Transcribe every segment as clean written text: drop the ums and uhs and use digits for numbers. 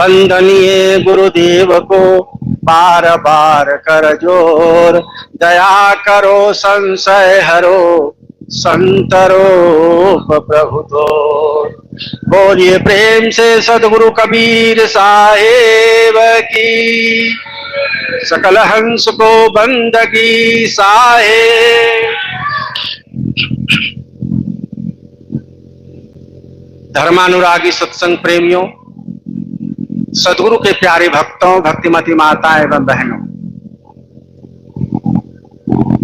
वंदनीय गुरुदेव को बार बार कर जोर, दया करो संशय हरो संतरोप प्रभु तो। बोलिए प्रेम से सदगुरु कबीर साहेब की, सकल हंस को बंदगी साहेब। धर्मानुरागी सत्संग प्रेमियों, सदगुरु के प्यारे भक्तों, भक्तिमती माता एवं बहनों,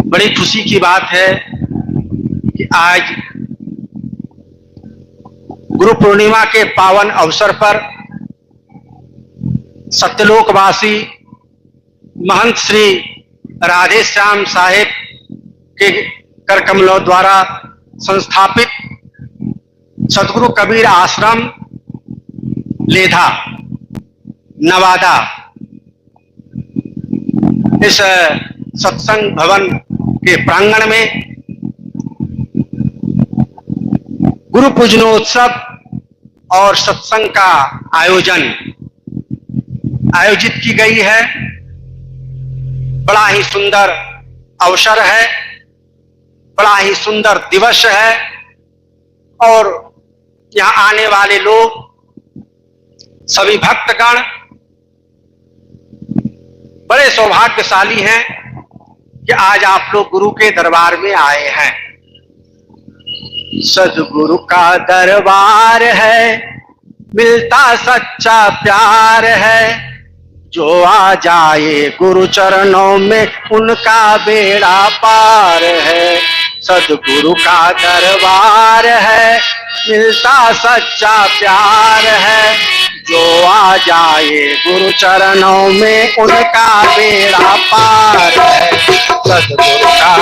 बड़ी खुशी की बात है कि आज गुरु पूर्णिमा के पावन अवसर पर सत्यलोकवासी महंत श्री राधे श्याम साहेब के कर कमलों द्वारा संस्थापित सदगुरु कबीर आश्रम लेधा नवादा, इस सत्संग भवन के प्रांगण में गुरु पूजनोत्सव और सत्संग का आयोजित की गई है। बड़ा ही सुंदर अवसर है, बड़ा ही सुंदर दिवस है और यहाँ आने वाले लोग सभी भक्तगण बड़े सौभाग्यशाली हैं कि आज आप लोग गुरु के दरबार में आए हैं। सदगुरु का दरबार है, मिलता सच्चा प्यार है, जो आ जाए गुरु चरणों में उनका बेड़ा पार है। सदगुरु का दरबार है, मिलता सच्चा प्यार है, जो आ जाए गुरु चरणों में उनका बेड़ा पार है। सदगुरु का,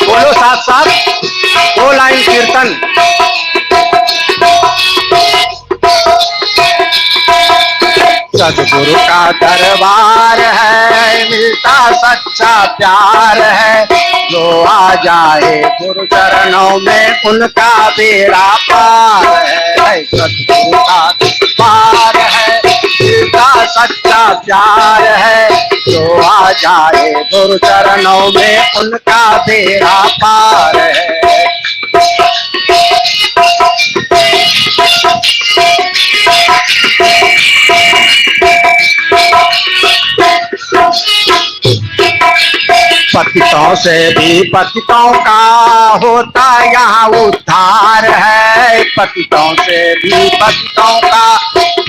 बोलो साथ साथ, 2 लाइन कीर्तन। सदगुरु का दरबार है, मिलता सच्चा प्यार है, जो आ जाए गुरु चरणों में उनका बेड़ा पार है। सदगुरु का दरबार है, मिलता सच्चा प्यार है, जो आ जाए गुरु चरणों में उनका बेड़ा पार है। पतितों से भी पतितों का होता यहाँ उद्धार है, पतितों से भी पतितों का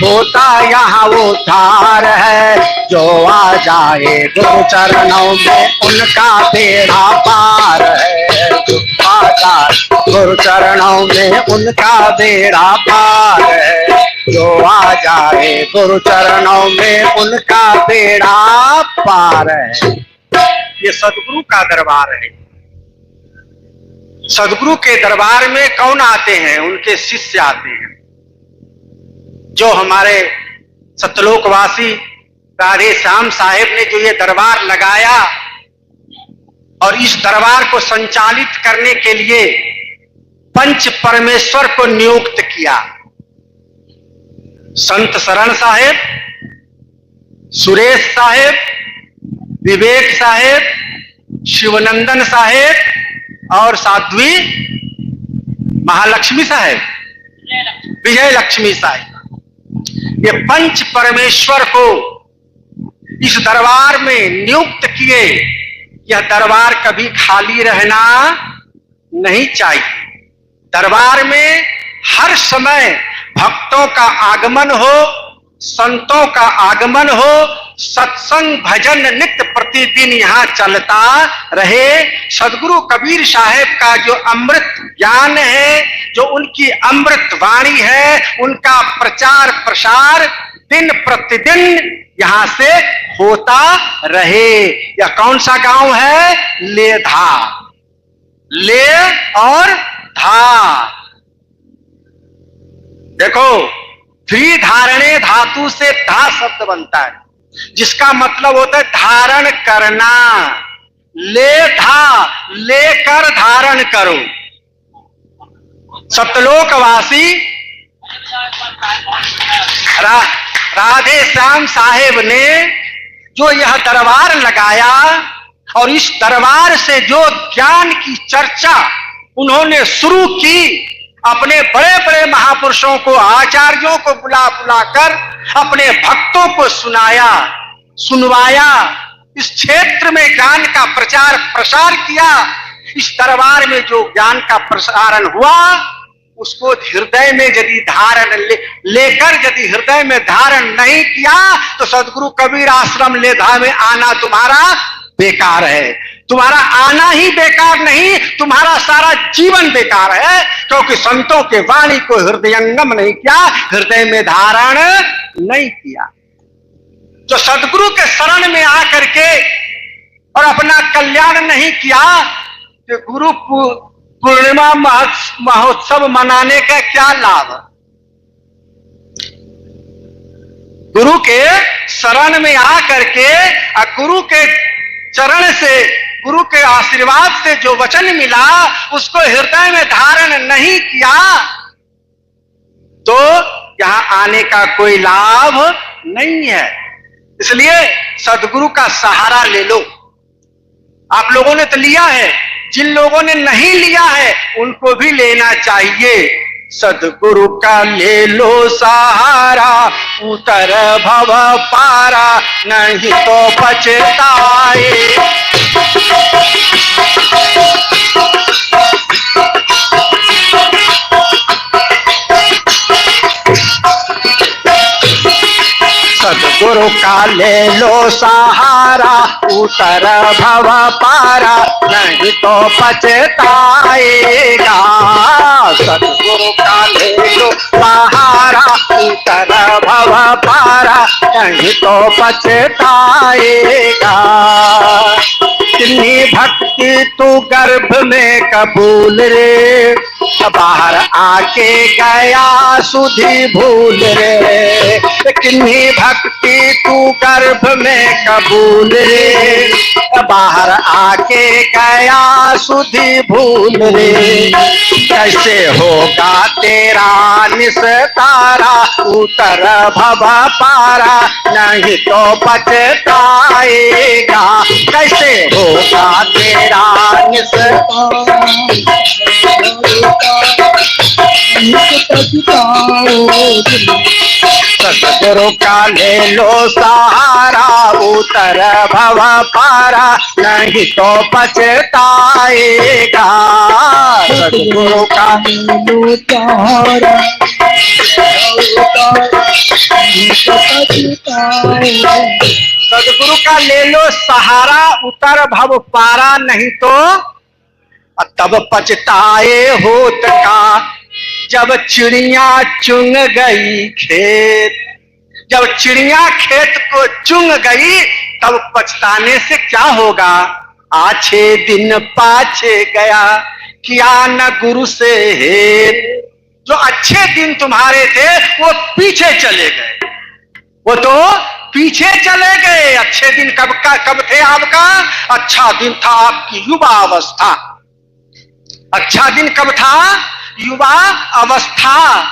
होता यहाँ उद्धार है, जो आ जाए गुरु चरणों में उनका बेड़ा पार है। जो आ जाए गुरु चरणों में उनका बेड़ा पार है, जो आ जाए गुरु चरणों में उनका बेड़ा पार है। ये सदगुरु का दरबार है। सदगुरु के दरबार में कौन आते हैं? उनके शिष्य आते हैं। जो हमारे सत्यलोकवासी राधे श्याम साहेब ने जो ये दरबार लगाया और इस दरबार को संचालित करने के लिए पंच परमेश्वर को नियुक्त किया। संत शरण साहेब, सुरेश साहेब, विवेक साहेब, शिवनंदन साहेब और साध्वी महालक्ष्मी साहेब, विजय लक्ष्मी साहेब, ये पंच परमेश्वर को इस दरबार में नियुक्त किए। यह दरबार कभी खाली रहना नहीं चाहिए। दरबार में हर समय भक्तों का आगमन हो, संतों का आगमन हो, सत्संग भजन नित्य प्रतिदिन यहाँ चलता रहे। सदगुरु कबीर साहेब का जो अमृत ज्ञान है, जो उनकी अमृत वाणी है, उनका प्रचार प्रसार दिन प्रतिदिन यहाँ से होता रहे। यह कौन सा गांव है? लेधा, ले और धा। देखो, धी धारणे धातु से धा शब्द बनता है, जिसका मतलब होता है धारण करना। ले धा, लेकर धारण करो। सत्यलोकवासी राधे श्याम साहेब ने जो यह दरबार लगाया और इस दरबार से जो ज्ञान की चर्चा उन्होंने शुरू की, अपने बड़े बड़े महापुरुषों को, आचार्यों को बुला बुलाकर अपने भक्तों को सुनवाया, इस क्षेत्र में ज्ञान का प्रचार प्रसार किया। इस दरबार में जो ज्ञान का प्रसारण हुआ उसको हृदय में यदि धारण लेकर यदि हृदय में धारण नहीं किया तो सदगुरु कबीर आश्रम लेधा में आना तुम्हारा बेकार है। तुम्हारा आना ही बेकार नहीं, तुम्हारा सारा जीवन बेकार है, क्योंकि संतों के वाणी को हृदयंगम नहीं किया, हृदय में धारण नहीं किया। जो सदगुरु के शरण में आकर के और अपना कल्याण नहीं किया, कि गुरु पूर्णिमा महोत्सव मनाने का क्या लाभ? गुरु के शरण में आकर के गुरु के चरण से, गुरु के आशीर्वाद से जो वचन मिला उसको हृदय में धारण नहीं किया तो यहां आने का कोई लाभ नहीं है। इसलिए सदगुरु का सहारा ले लो। आप लोगों ने तो लिया है, जिन लोगों ने नहीं लिया है उनको भी लेना चाहिए। सदगुरु का ले लो सहारा, उतर भव पारा, नहीं तो पछताए। सदगुरु का ले लो सहारा, उतर भव पारा, नहीं तो पछताएगा। सदगुरु का ले लो सहारा, उतर भव पारा, नहीं तो पछताएगा। कितनी भक्ति तू गर्भ में कबूल रे, बाहर आके गया सुधी भूल रे। कितनी भक्ति तू गर्भ में कबूल रे, बाहर आके गया सुधी भूल रे। कैसे होगा तेरा निस्तारा, उतर भव पारा, नहीं तो पछताएगा। कैसे होगा तेरा निस्तारा, सदगुरु का ले लो सहारा, उतर भव पारा, नहीं तो पछताएगा। सदगुरु का ले लो सहारा, सदगुरु का ले लो सहारा, उतर भव पारा, नहीं तो तब पछताए होत का। जब चिड़िया चुंग गई खेत, जब चिड़िया खेत को चुंग गई तब पछताने से क्या होगा? आछे दिन पाछे गया, किया न गुरु से हेत। जो अच्छे दिन तुम्हारे थे वो पीछे चले गए, वो तो पीछे चले गए। अच्छे दिन कब थे आपका? अच्छा दिन था आपकी युवा अवस्था। अच्छा दिन कब था? युवा अवस्था,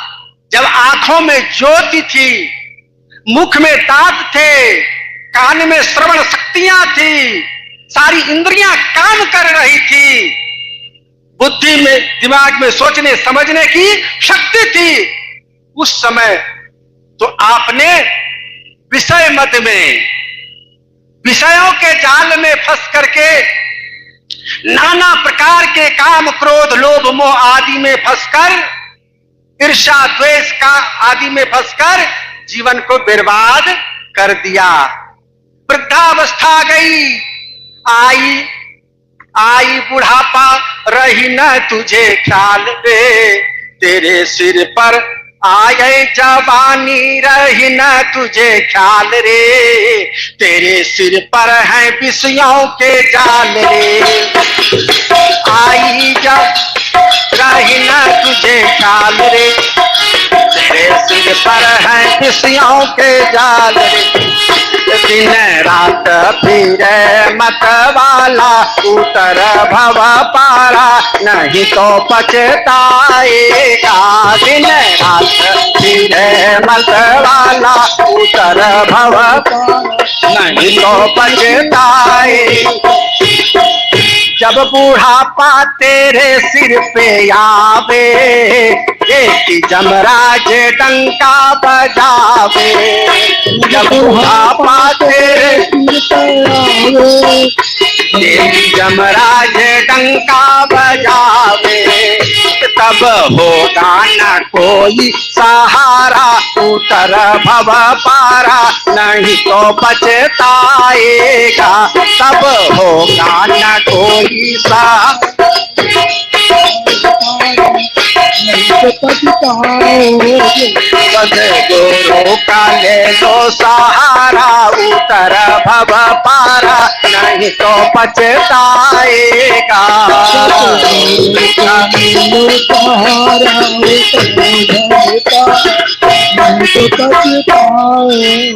जब आंखों में ज्योति थी, मुख में दांत थे, कान में श्रवण शक्तियां थी, सारी इंद्रियां काम कर रही थी, बुद्धि में, दिमाग में सोचने समझने की शक्ति थी। उस समय तो आपने विषय मद में, विषयों के जाल में फंस करके, नाना प्रकार के काम क्रोध लोभ मोह आदि में फंसकर, ईर्ष्या द्वेष का आदि में फंसकर जीवन को बर्बाद कर दिया। वृद्धावस्था गई, आई बुढ़ापा, रही न तुझे ख्याल रे। तेरे सिर पर आ गई जवानी, रही न तुझे ख्याल रे। तेरे सिर पर है विषयों के जाल रे। आई जब रही न तुझे ख्याल रे, तेरे सिर पर है विषयों के जाल रे। दिन रात फिरे मत वाला, उतर भव पारा, नहीं तो पछताएगा। दिन रात फिरे मत वाला, पाला उतर भव नहीं तो पछताए। जब बूढ़ापा तेरे सिर पे आवे एक जमराज डंका बजावे। जब बूढ़ापा तेरे सिर पे आवे एक जमराज डंका बजावे। तब होगा न कोई सहारा उतर भव पारा नहीं तो पछताएगा। तब होगा न कोई सहारा सदगुरु का ले लो सहारा उतर भव पारा नहीं तो पछताएगा।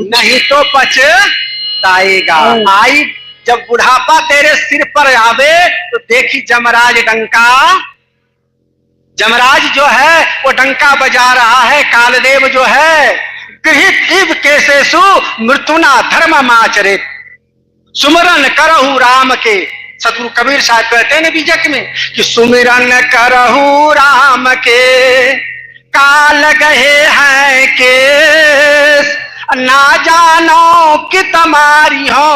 नहीं तो पछताएगा। आई जब बुढ़ापा तेरे सिर पर आवे तो देखी जमराज डंका, जमराज जो है वो डंका बजा रहा है। कालदेव जो है गृहित इव केसेसु मृत्युना धर्ममाचरित सुमिरन करहु राम के। सतगुरु कबीर साहब कहते हैं बीजक में कि सुमिरन करहु राम के काल गए हैं केस ना जानो कि तुम्हारी हो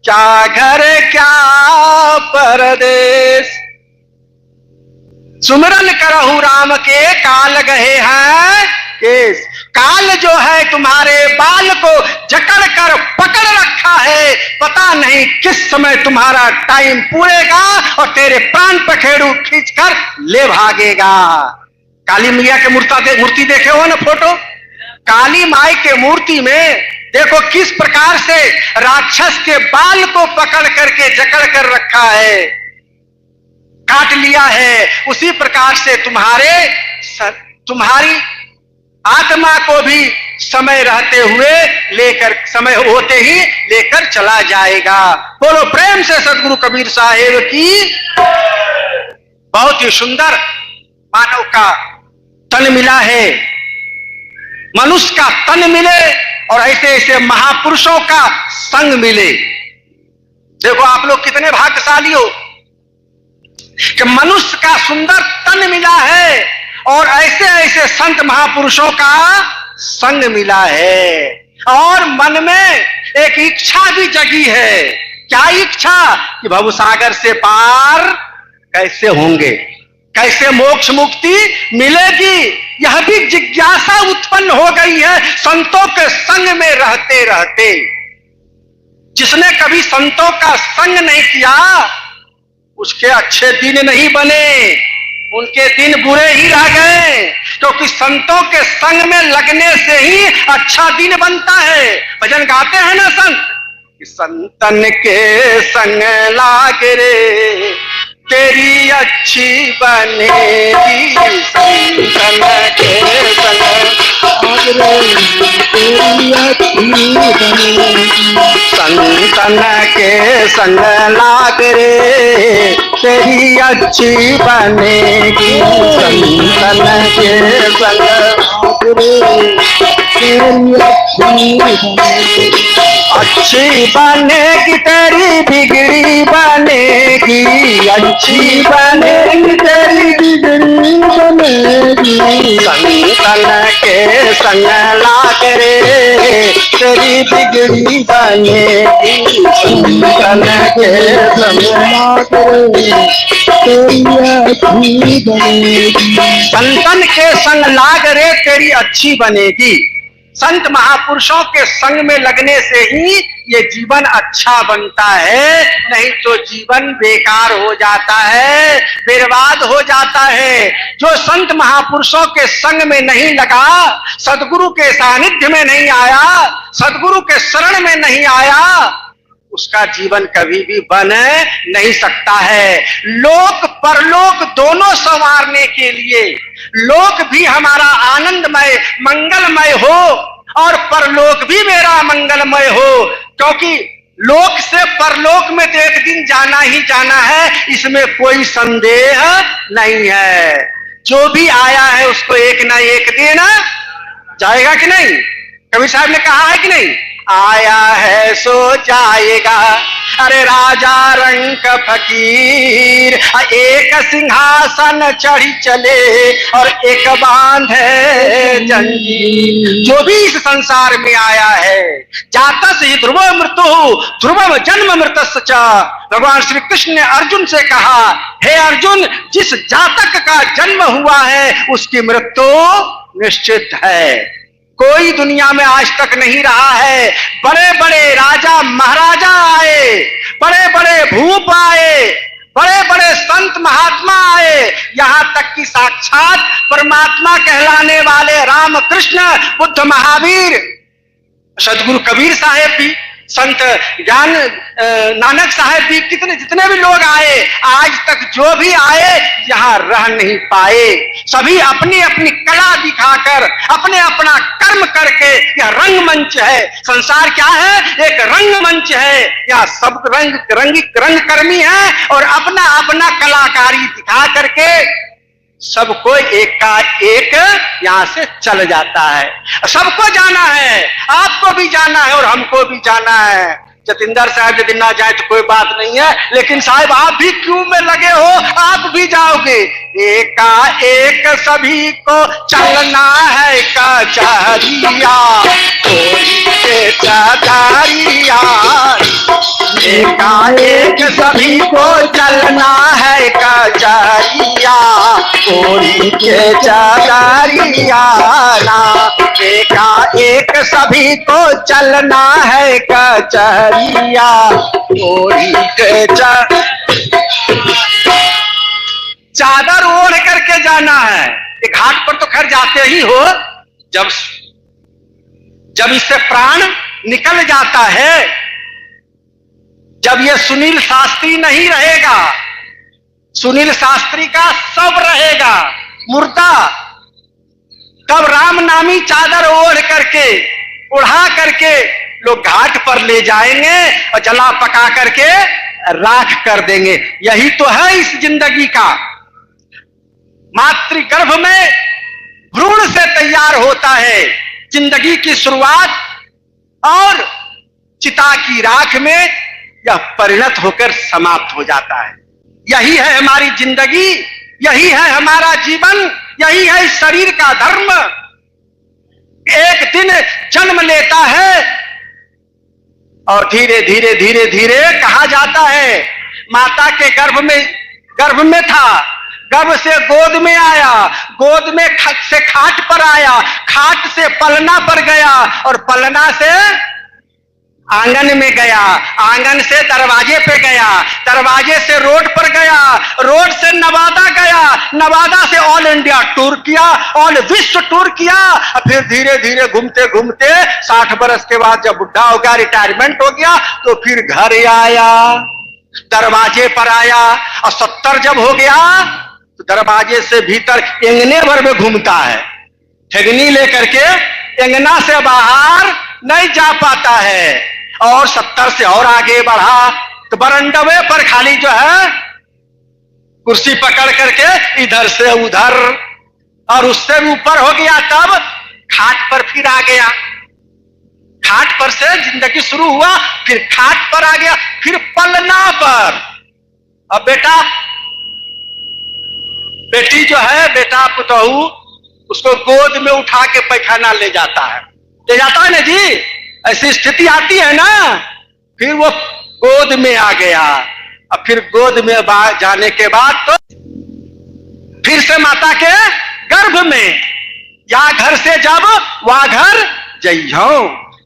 क्या घर क्या परदेश। सुमिरन करहु राम के काल गए हैं केस। काल जो है तुम्हारे बाल को जकड़ कर पकड़ रखा है। पता नहीं किस समय तुम्हारा टाइम पूरेगा और तेरे प्राण पखेड़ू खींचकर ले भागेगा। काली मैया के मूर्ति देखे हो ना फोटो। काली माई के मूर्ति में देखो किस प्रकार से राक्षस के बाल को पकड़ करके जकड़ कर रखा है, काट लिया है। उसी प्रकार से तुम्हारी आत्मा को भी समय रहते हुए लेकर, समय होते ही लेकर चला जाएगा। बोलो प्रेम से सतगुरु कबीर साहेब की। बहुत ही सुंदर मानव का तन मिला है, मनुष्य का तन मिले और ऐसे ऐसे महापुरुषों का संग मिले। देखो आप लोग कितने भाग्यशाली हो कि मनुष्य का सुंदर तन मिला है और ऐसे ऐसे संत महापुरुषों का संग मिला है। और मन में एक इच्छा भी जगी है। क्या इच्छा? कि भवसागर से पार कैसे होंगे, कैसे मोक्ष मुक्ति मिलेगी। यह भी जिज्ञासा उत्पन्न हो गई है संतों के संग में रहते रहते। जिसने कभी संतों का संग नहीं किया उसके अच्छे दिन नहीं बने, उनके दिन बुरे ही रह गए। क्योंकि संतों के संग में लगने से ही अच्छा दिन बनता है। भजन गाते हैं ना संत, संतन के संग लाग रे तेरी अच्छी बनेगी। संतन के संग तेरी अच्छी बनेगी। संतन के संग लाग रे तेरी अच्छी बनेगी। संतन के संग अच्छी बनेगी तेरी बिगड़ी बनेगी। अच्छी बनेगी तेरी बिगड़ी बनेगी। संतन के संग लाग रे तेरी बिगड़ी बनेगी। संतन के संग लाग रे तेरी अच्छी बनेगी। संतन के संग लाग रे तेरी अच्छी बनेगी। संत महापुरुषों के संग में लगने से ही ये जीवन अच्छा बनता है, नहीं तो जीवन बेकार हो जाता है, बर्बाद हो जाता है। जो संत महापुरुषों के संग में नहीं लगा, सदगुरु के सानिध्य में नहीं आया, सदगुरु के शरण में नहीं आया, उसका जीवन कभी भी बन नहीं सकता है। लोक परलोक दोनों संवारने के लिए, लोक भी हमारा आनंदमय मंगलमय हो और परलोक भी मेरा मंगलमय हो। क्योंकि लोक से परलोक में तो एक दिन जाना ही जाना है, इसमें कोई संदेह नहीं है। जो भी आया है उसको एक ना एक दिन जाएगा कि नहीं। कबीर साहब ने कहा है कि नहीं, आया है सो जाएगा, अरे राजा रंक फकीर, एक सिंहासन चढ़ी चले और एक बांधे जंजीर। जो भी इस संसार में आया है, जातस ही ध्रुव मृत्यु ध्रुवम जन्म मृतस्य च। भगवान श्री कृष्ण ने अर्जुन से कहा, हे अर्जुन, जिस जातक का जन्म हुआ है उसकी मृत्यु निश्चित है। कोई दुनिया में आज तक नहीं रहा है, बड़े बड़े राजा महाराजा आए, बड़े बड़े भूप आए, बड़े बड़े संत महात्मा आए, यहां तक कि साक्षात परमात्मा कहलाने वाले रामकृष्ण, बुद्ध, महावीर, सदगुरु कबीर साहेब भी, संत ज्ञान नानक साहेब भी, कितने जितने भी लोग आए, आज तक जो भी आए यहां रह नहीं पाए। सभी अपनी अपनी कला दिखाकर, अपने अपना कर्म करके, यह रंगमंच है। संसार क्या है? एक रंगमंच है। यह सब रंगकर्मी है और अपना अपना कलाकारी दिखा करके सबको एक का एक यहां से चल जाता है। सबको जाना है, आपको भी जाना है और हमको भी जाना है। जतिंदर साहब यदि ना जाए तो कोई बात नहीं है, लेकिन साहब आप भी क्यों में लगे हो, आप भी जाओगे। एक सभी को चलना है कचहरिया, कचहरिया, एक सभी को चलना है कचहरिया, कोरी के चदरिया ना। एक सभी को चलना है कचहरिया, कोरी के चादर ओढ़ करके जाना है। घाट पर तो खैर जाते ही हो, जब इससे प्राण निकल जाता है, जब ये सुनील शास्त्री नहीं रहेगा, सुनील शास्त्री का सब रहेगा मुर्दा, तब राम नामी चादर ओढ़ करके, उड़ा करके लोग घाट पर ले जाएंगे और जला पका करके राख कर देंगे। यही तो है इस जिंदगी का। मातृ गर्भ में भ्रूण से तैयार होता है जिंदगी की शुरुआत, और चिता की राख में यह परिणत होकर समाप्त हो जाता है। यही है हमारी जिंदगी, यही है हमारा जीवन, यही है इस शरीर का धर्म। एक दिन जन्म लेता है और धीरे धीरे धीरे धीरे कहा जाता है, माता के गर्भ में था, गर्भ से गोद में आया, गोद में से खाट पर आया, खाट से पलना पर गया और पलना से आंगन में गया, आंगन से दरवाजे पे गया, दरवाजे से रोड पर गया, रोड से नवादा गया, नवादा से ऑल इंडिया टूर किया, ऑल विश्व टूर किया, फिर धीरे धीरे घूमते घूमते 60 बरस के बाद जब बुढ़ा हो गया, रिटायरमेंट हो गया, तो फिर घर आया, दरवाजे पर आया, और 70 जब हो गया तो दरवाजे से भीतर एंगने भर में घूमता है, ठेगनी लेकर के एंगना से बाहर नहीं जा पाता है, और 70 से और आगे बढ़ा तो बरंडवे पर खाली जो है कुर्सी पकड़ करके इधर से उधर, और उससे भी ऊपर हो गया तब खाट पर फिर आ गया, खाट पर से जिंदगी शुरू हुआ, फिर खाट पर आ गया, फिर पलना पर। अब बेटी जो है, बेटा पुतहू, उसको गोद में उठा के पैखाना ले जाता है ना जी, ऐसी स्थिति आती है ना। फिर वो गोद में आ गया, अब फिर गोद में जाने के बाद तो फिर से माता के गर्भ में, या घर से जब वह घर जइयो,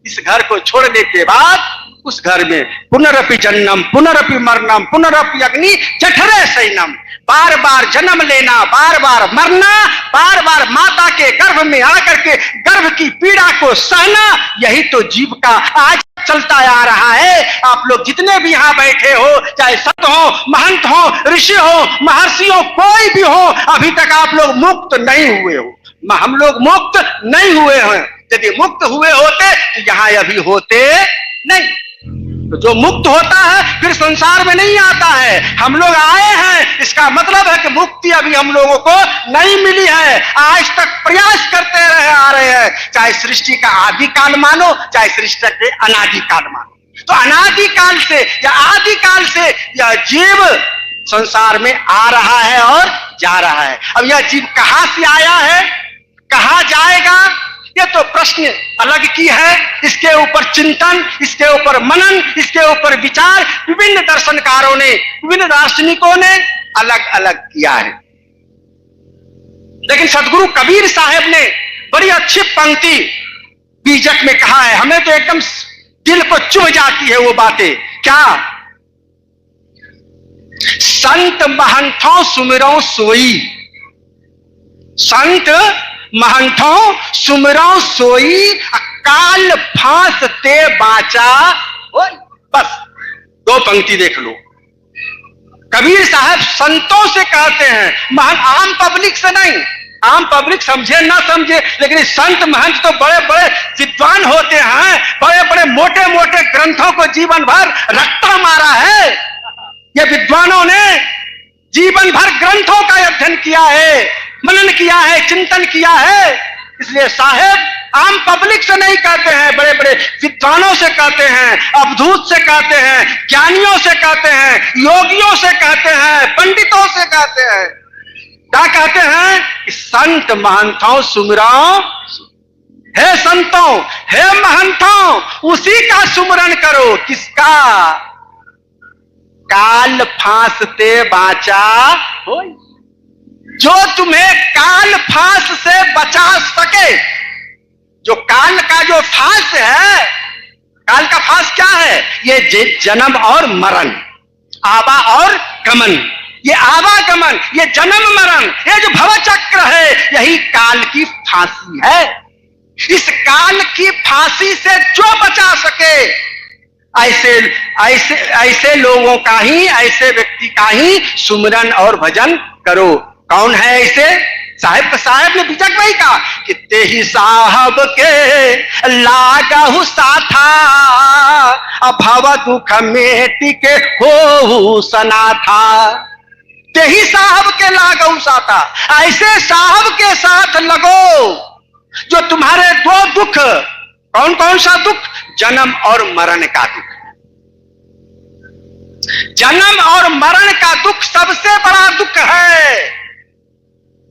इस घर को छोड़ने के बाद उस घर में पुनरपि जन्म पुनरपि मरणम पुनरपि अग्नि जठरे शयनम, बार बार जन्म लेना, बार बार मरना, बार बार माता के गर्भ में आकर के गर्भ की पीड़ा को सहना, यही तो जीव का आज चलता आ रहा है। आप लोग जितने भी यहाँ बैठे हो, चाहे संत हो, महंत हो, ऋषि हो, महर्षि हो, कोई भी हो, अभी तक आप लोग मुक्त नहीं हुए हो। हम लोग मुक्त नहीं हुए हैं। यदि मुक्त हुए होते तो यहाँ अभी होते नहीं। तो जो मुक्त होता है फिर संसार में नहीं आता है। हम लोग आए हैं, इसका मतलब है कि मुक्ति अभी हम लोगों को नहीं मिली है। आज तक प्रयास करते रहे आ रहे हैं, चाहे सृष्टि का आदि काल मानो, चाहे सृष्टि के अनादि काल मानो। तो अनादि काल से या आदि काल से यह जीव संसार में आ रहा है और जा रहा है। अब यह जीव कहां से आया है, कहां जाएगा, ये तो प्रश्न अलग की है। इसके ऊपर चिंतन, इसके ऊपर मनन, इसके ऊपर विचार विभिन्न दर्शनकारों ने, विभिन्न दार्शनिकों ने अलग अलग किया है। लेकिन सदगुरु कबीर साहब ने बड़ी अच्छी पंक्ति बीजक में कहा है, हमें तो एकदम दिल को चुभ जाती है वो बातें। क्या? संत महंथों सुमिरो सोई, संत महंथों सुमिरो सोई, काल फांस ते बाचा। बस 2 पंक्ति देख लो। कबीर साहब संतों से कहते हैं, महंत आम पब्लिक से नहीं। आम पब्लिक समझे ना समझे, लेकिन संत महंत तो बड़े बड़े विद्वान होते हैं, बड़े बड़े मोटे मोटे ग्रंथों को जीवन भर रट्टा मारा है। ये विद्वानों ने जीवन भर ग्रंथों का अध्ययन किया है, मनन किया है, चिंतन किया है। इसलिए साहेब आम पब्लिक से नहीं कहते हैं, बड़े बड़े विद्वानों से कहते हैं, अवधूत से कहते हैं, ज्ञानियों से कहते हैं, योगियों से कहते हैं, पंडितों से कहते हैं। क्या कहते हैं कि संत महंतों सुमिरो, हे संतों, हे महंतों, उसी का सुमरण करो। किसका? काल फांसते बाचा हो, जो तुम्हें काल फांस से बचा सके। जो काल का जो फांस है, काल का फांस क्या है? ये जन्म और मरण, आवा और गमन। ये आवागमन, ये जन्म मरण, ये जो भवचक्र है, यही काल की फांसी है। इस काल की फांसी से जो बचा सके, ऐसे ऐसे ऐसे लोगों का ही, ऐसे व्यक्ति का ही सुमरन और भजन करो। कौन है ऐसे? साहब ने बीजक में ही कहा कि ते ही साहब के लागहु साथा, अभव दुख मेटि के हो सना था। ते ही साहब के लागहु साथा, ऐसे साहब के साथ लगो जो तुम्हारे 2 दुख, कौन कौन सा दुख? जन्म और मरण का दुख। जन्म और मरण का दुख सबसे बड़ा दुख है।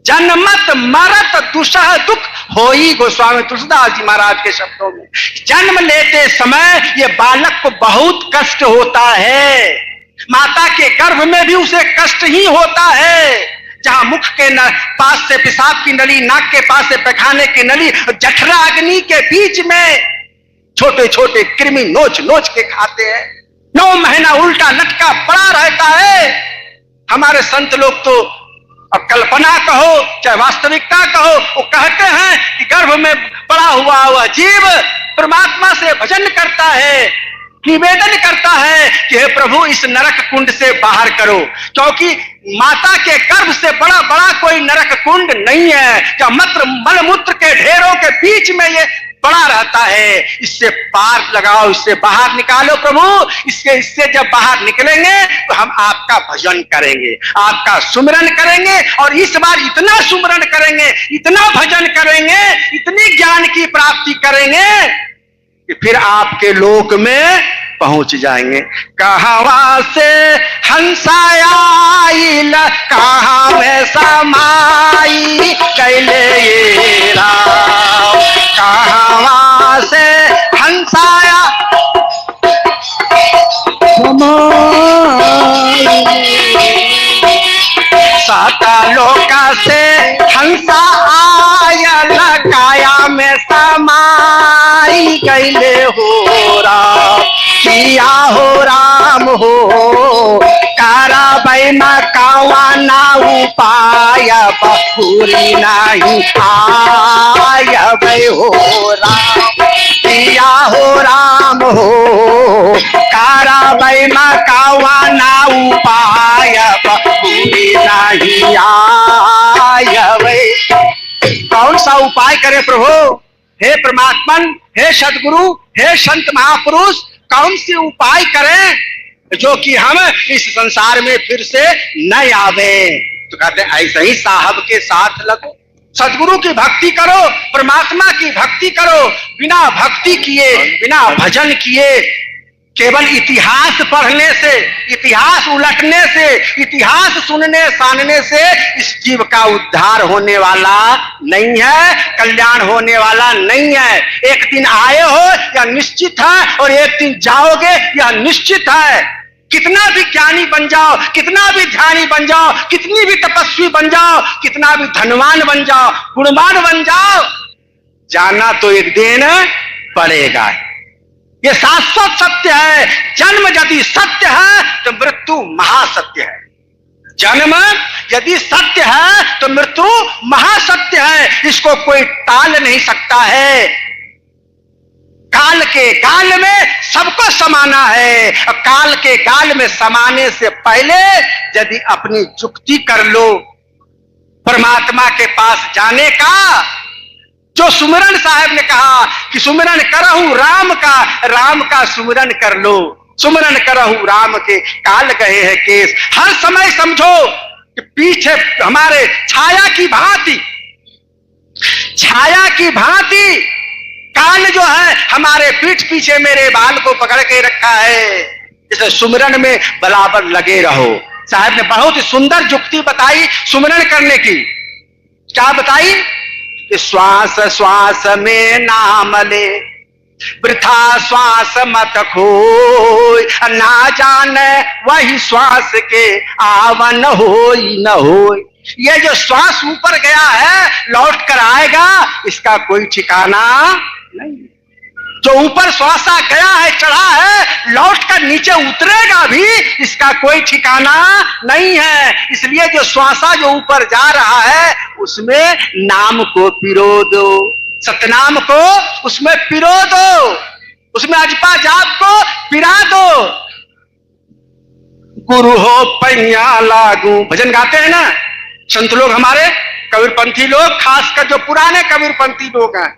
जन्मत मरत दुसह दुख होई, गोस्वामी तुलसीदास जी महाराज के शब्दों में। जन्म लेते समय ये बालक को बहुत कष्ट होता है। माता के गर्भ में भी उसे कष्ट ही होता है। जहां मुख के पास से पेशाब की नली, नाक के पास से पैखाने की नली, जठरा अग्नि के बीच में छोटे छोटे कृमि नोच नोच के खाते हैं। 9 महीना उल्टा लटका पड़ा रहता है। हमारे संत लोग तो, अब कल्पना कहो चाहे वास्तविकता कहो, वो कहते हैं कि गर्भ में पड़ा हुआ वह जीव परमात्मा से भजन करता है, निवेदन करता है कि हे प्रभु इस नरक कुंड से बाहर करो, क्योंकि माता के गर्भ से बड़ा बड़ा कोई नरक कुंड नहीं है। क्या मत्र मलमूत्र के ढेरों के बीच में ये पड़ा रहता है। इससे पार लगाओ, इससे बाहर निकालो प्रभु। इससे जब बाहर निकलेंगे तो हम आपका भजन करेंगे, आपका सुमिरन करेंगे, और इस बार इतना सुमिरन करेंगे, इतना भजन करेंगे, इतनी ज्ञान की प्राप्ति करेंगे कि फिर आपके लोक में पहुंच जाएंगे। कहवा से हंसायाइल, कहाँ में समाई कैले ये राम। कहवा से हंसाया साता लोका से हंसा आयल, काया में समाई कैले हो राम। किया हो राम हो कारा बैना कावा ना उपाय, बखूरी नहीं आय भय हो राम। किया हो राम हो कारा बैना कावा ना उपाय, बखूरी नहीं आय भय। कौन सा उपाय करे प्रभु? हे परमात्मन, हे सदगुरु, हे संत महापुरुष, कौन से उपाय करें जो कि हम इस संसार में फिर से न आवे। तो कहते हैं ऐसे ही साहब के साथ लगो, सदगुरु की भक्ति करो, परमात्मा की भक्ति करो। बिना भक्ति किए, बिना भजन किए, केवल इतिहास पढ़ने से, इतिहास उलटने से, इतिहास सुनने सानने से इस जीव का उद्धार होने वाला नहीं है, कल्याण होने वाला नहीं है। एक दिन आए हो यह निश्चित है, और एक दिन जाओगे यह निश्चित है। कितना भी ज्ञानी बन जाओ, कितना भी ध्यानी बन जाओ, कितनी भी तपस्वी बन जाओ, कितना भी धनवान बन जाओ, गुणवान बन जाओ, जाना तो एक दिन पड़ेगा। ये शाश्वत सत्य है। जन्म यदि सत्य है तो मृत्यु महासत्य है। जन्म यदि सत्य है तो मृत्यु महासत्य है। इसको कोई टाल नहीं सकता है। काल के गाल में सबको समाना है, और काल के गाल में समाने से पहले यदि अपनी युक्ति कर लो परमात्मा के पास जाने का, जो सुमिरन साहब ने कहा कि सुमिरन करहु राम का सुमिरन कर लो, सुमिरन करहु राम के काल गए हैं केस। हर समय समझो कि पीछे हमारे छाया की भांति काल जो है हमारे पीठ पीछे मेरे बाल को पकड़ के रखा है। इसे सुमिरन में बराबर लगे रहो। साहब ने बहुत ही सुंदर युक्ति बताई सुमिरन करने की। क्या बताई? श्वास श्वास में नाम ले, वृथा श्वास मत खोय, ना जाने वही श्वास के आवन होई न होय। ये जो श्वास ऊपर गया है लौट कर आएगा, इसका कोई ठिकाना नहीं। जो ऊपर श्वासा गया है, चढ़ा है, लौट कर नीचे उतरेगा भी, इसका कोई ठिकाना नहीं है। इसलिए जो श्वासा जो ऊपर जा रहा है उसमें नाम को पिरो दो, सतनाम को उसमें पिरो दो, उसमें अजपा जाप को पिरा दो। गुरु हो पैया लागू, भजन गाते हैं ना संत लोग, हमारे कबीरपंथी लोग, खासकर जो पुराने कबीरपंथी लोग हैं,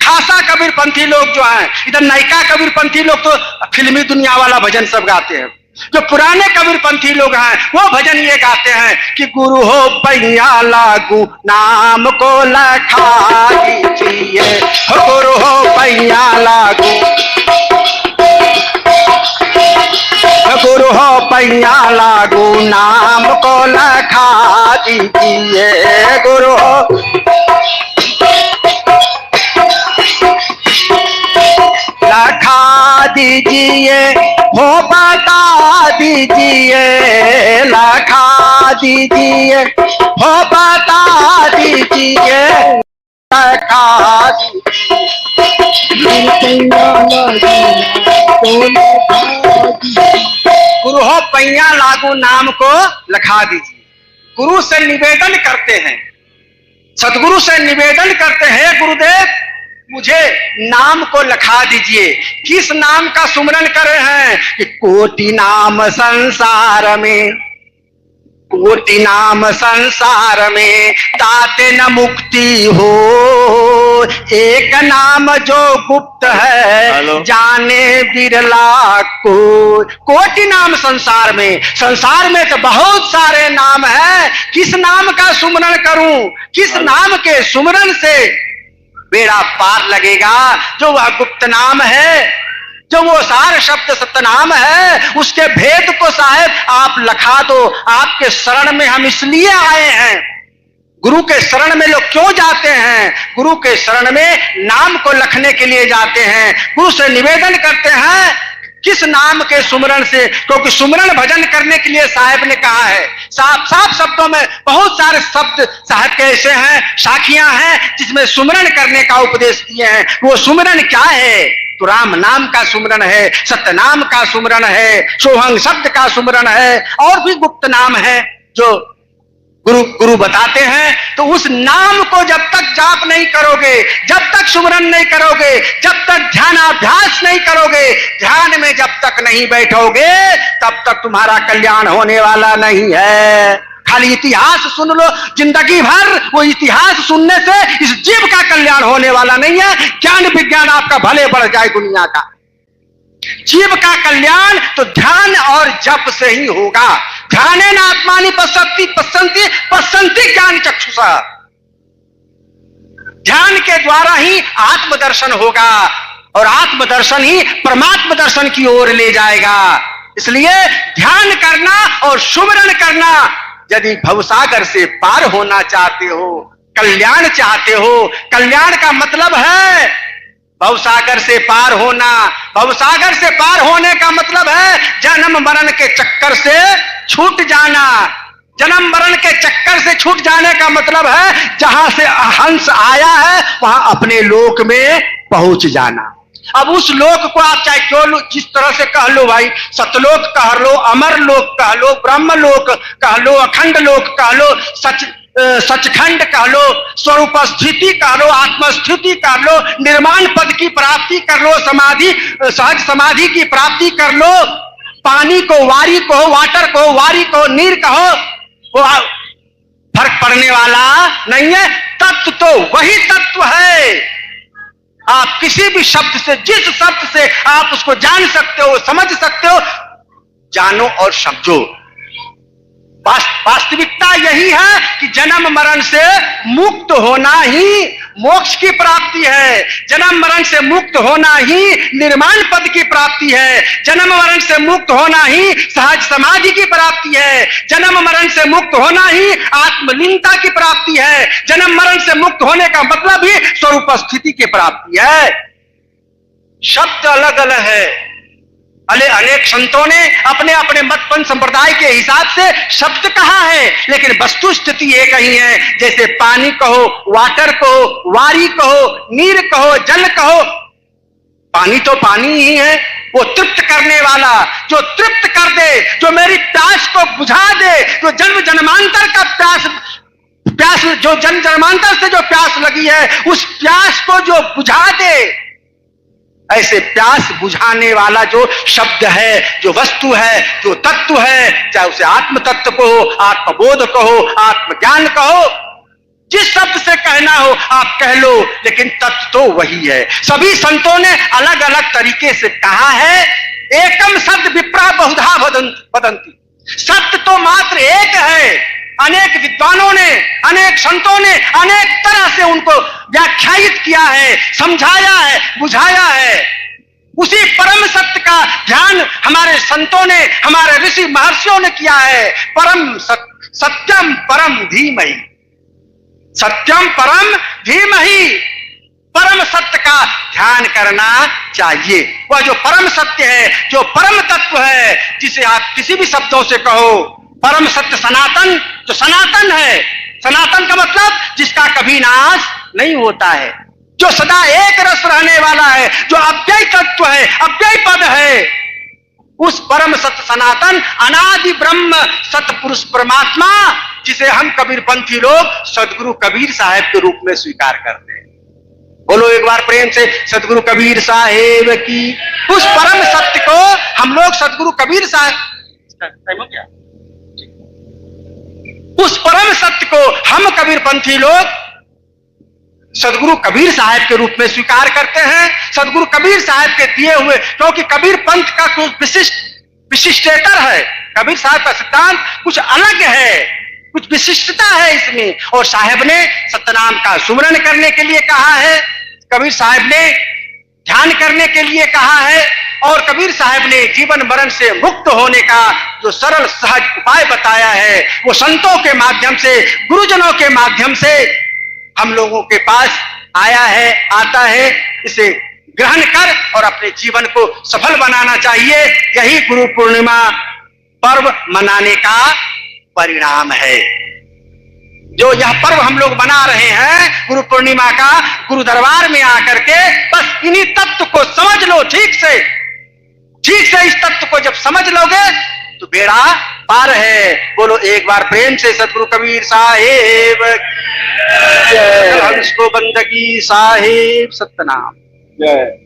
खासा कबीरपंथी लोग जो हैं। इधर नयका कबीरपंथी लोग तो फिल्मी दुनिया वाला भजन सब गाते हैं। जो पुराने कबीरपंथी लोग हैं वो भजन ये गाते हैं कि गुरु हो पैया लागू नाम को लखा दीजिए, गुरु हो पैया लागू, गुरु हो पैया लागू नाम को लखा दीजिए, गुरु हो लखा दीजिए, हो बता दीजिए, लखा दीजिए, हो बता दीजिए, लखा गुरु हो पैया लागू नाम को लखा दीजिए। गुरु से निवेदन करते हैं, सदगुरु से निवेदन करते हैं, गुरुदेव मुझे नाम को लखा दीजिए। किस नाम का सुमरन कर रहे हैं कि कोटि नाम संसार में, कोटि नाम संसार में ताते न मुक्ति हो, एक नाम जो गुप्त है जाने बिरला को। कोटि नाम संसार में, संसार में तो बहुत सारे नाम है, किस नाम का सुमरन करूं, किस नाम के सुमरन से बेड़ा पार लगेगा। जो वह गुप्त नाम है, जो वो सार शब्द सतनाम है, उसके भेद को साहब आप लखा दो। आपके शरण में हम इसलिए आए हैं। गुरु के शरण में लोग क्यों जाते हैं? गुरु के शरण में नाम को लखने के लिए जाते हैं। गुरु से निवेदन करते हैं किस नाम के सुमरन से, क्योंकि सुमरन भजन करने के लिए साहब ने कहा है। साफ साफ शब्दों में बहुत सारे शब्द साहब के ऐसे हैं, साखियां हैं जिसमें सुमरन करने का उपदेश दिए हैं। वो सुमरन क्या है? तो राम नाम का सुमरन है, सत्य नाम का सुमरन है, सोहंग शब्द का सुमरन है, और भी गुप्त नाम है जो गुरु बताते हैं। तो उस नाम को जब तक जाप नहीं करोगे, जब तक सुमरन नहीं करोगे, जब तक ध्यानाभ्यास नहीं करोगे, ध्यान में जब तक नहीं बैठोगे, तब तक तुम्हारा कल्याण होने वाला नहीं है। खाली इतिहास सुन लो जिंदगी भर, वो इतिहास सुनने से इस जीव का कल्याण होने वाला नहीं है। ज्ञान विज्ञान आपका भले बढ़ जाए दुनिया का, जीव का कल्याण तो ध्यान और जप से ही होगा। ध्यानेन आत्मानि पश्यन्ति ज्ञान चक्षुषा। ध्यान के द्वारा ही आत्मदर्शन होगा और आत्मदर्शन ही परमात्म दर्शन की ओर ले जाएगा। इसलिए ध्यान करना और सुमिरन करना, यदि भवसागर से पार होना चाहते हो, कल्याण चाहते हो, कल्याण का मतलब है भवसागर से पार होना। भवसागर से पार होने का मतलब है जन्म मरण के चक्कर से छूट जाना। जन्म मरण के चक्कर से छूट जाने का मतलब है जहां से हंस आया है वहां अपने लोक में पहुंच जाना। अब उस लोक को आप चाहे क्यों जिस तरह से कह लो भाई, सतलोक कह लो, अमर लोक कह लो, ब्रह्म लोक कह लो, अखंड लोक कह लो, सचखंड कह लो, स्वरूप स्थिति कह लो, आत्मस्थिति कह लो, निर्माण पद की प्राप्ति कर लो, समाधि सहज समाधि की प्राप्ति कर लो, पानी को वारी कहो, वाटर को वारी कहो, नीर कहो, वो फर्क पड़ने वाला नहीं है। तत्व तो वही तत्व है। आप किसी भी शब्द से, जिस शब्द से आप उसको जान सकते हो, समझ सकते हो, जानो और समझो। वास्तविकता यही है कि जन्म मरण से मुक्त होना ही मोक्ष की प्राप्ति है। जन्म मरण से मुक्त होना ही निर्माण पद की प्राप्ति है। जन्म मरण से मुक्त होना ही सहज समाधि की प्राप्ति है। जन्म मरण से मुक्त होना ही आत्मलीनता की प्राप्ति है। जन्म मरण से मुक्त होने का मतलब ही स्वरूप स्थिति की प्राप्ति है। शब्द अलग अलग है। अनेक संतों ने अपने अपने मतपंथ संप्रदाय के हिसाब से शब्द कहा है, लेकिन वस्तु स्थिति एक ही है। जैसे पानी कहो, वाटर कहो, वारी कहो, नीर कहो, जल कहो, पानी तो पानी ही है। वो तृप्त करने वाला, जो तृप्त कर दे, जो मेरी प्यास को बुझा दे, जो जन्म जन्मांतर का प्यास जो जन्म जन्मांतर से जो प्यास लगी है, उस प्यास को जो बुझा दे, ऐसे प्यास बुझाने वाला जो शब्द है, जो वस्तु है, जो तत्व है, चाहे उसे आत्म तत्व कहो, आत्मबोध कहो, आत्मज्ञान कहो, जिस शब्द से कहना हो आप कह लो, लेकिन तत्व तो वही है। सभी संतों ने अलग अलग तरीके से कहा है। एकम शब्द विप्रा बहुधा वदंती। सत्य तो मात्र एक है। अनेक विद्वानों ने, अनेक संतों ने अनेक तरह से उनको व्याख्यायित किया है, समझाया है, बुझाया है। उसी परम सत्य का ध्यान हमारे संतों ने, हमारे ऋषि महर्षियों ने किया है। सत्यम परम धीमहि, सत्यम परम धीमहि। परम सत्य का ध्यान करना चाहिए। वह जो परम सत्य है, जो परम तत्व है, जिसे आप किसी भी शब्दों से कहो, परम सत्य सनातन, जो सनातन है। सनातन का मतलब जिसका कभी नाश नहीं होता है, जो सदा एक रस रहने वाला है, जो अव्यय तत्व है, अव्यय पद है। उस परम सत्य सनातन अनादि ब्रह्म सतपुरुष परमात्मा, जिसे हम कबीरपंथी लोग सदगुरु कबीर साहब के रूप में स्वीकार करते हैं। बोलो एक बार प्रेम से, सदगुरु कबीर साहेब की। उस परम सत्य को हम लोग सदगुरु कबीर साहब, उस परम सत्य को हम कबीरपंथी लोग सदगुरु कबीर साहब के रूप में स्वीकार करते हैं। सदगुरु कबीर साहब के दिए हुए, क्योंकि कबीर पंथ का कुछ विशिष्टेतर है। कबीर साहब का सिद्धांत कुछ अलग है, कुछ विशिष्टता है इसमें। और साहब ने सतनाम का सुमरन करने के लिए कहा है, कबीर साहब ने ध्यान करने के लिए कहा है, और कबीर साहब ने जीवन मरण से मुक्त होने का जो सरल सहज उपाय बताया है, वो संतों के माध्यम से, गुरुजनों के माध्यम से हम लोगों के पास आया है, आता है। इसे ग्रहण कर और अपने जीवन को सफल बनाना चाहिए। यही गुरु पूर्णिमा पर्व मनाने का परिणाम है। जो यह पर्व हम लोग मना रहे हैं गुरु पूर्णिमा का, गुरु दरबार में आकर के बस इन्हीं तत्व को समझ लो ठीक से। ठीक से इस तत्व को जब समझ लोगे तो बेड़ा पार है। बोलो एक बार प्रेम से सतगुरु कबीर साहेब जय, हंस को बंदगी साहेब सतनाम जय।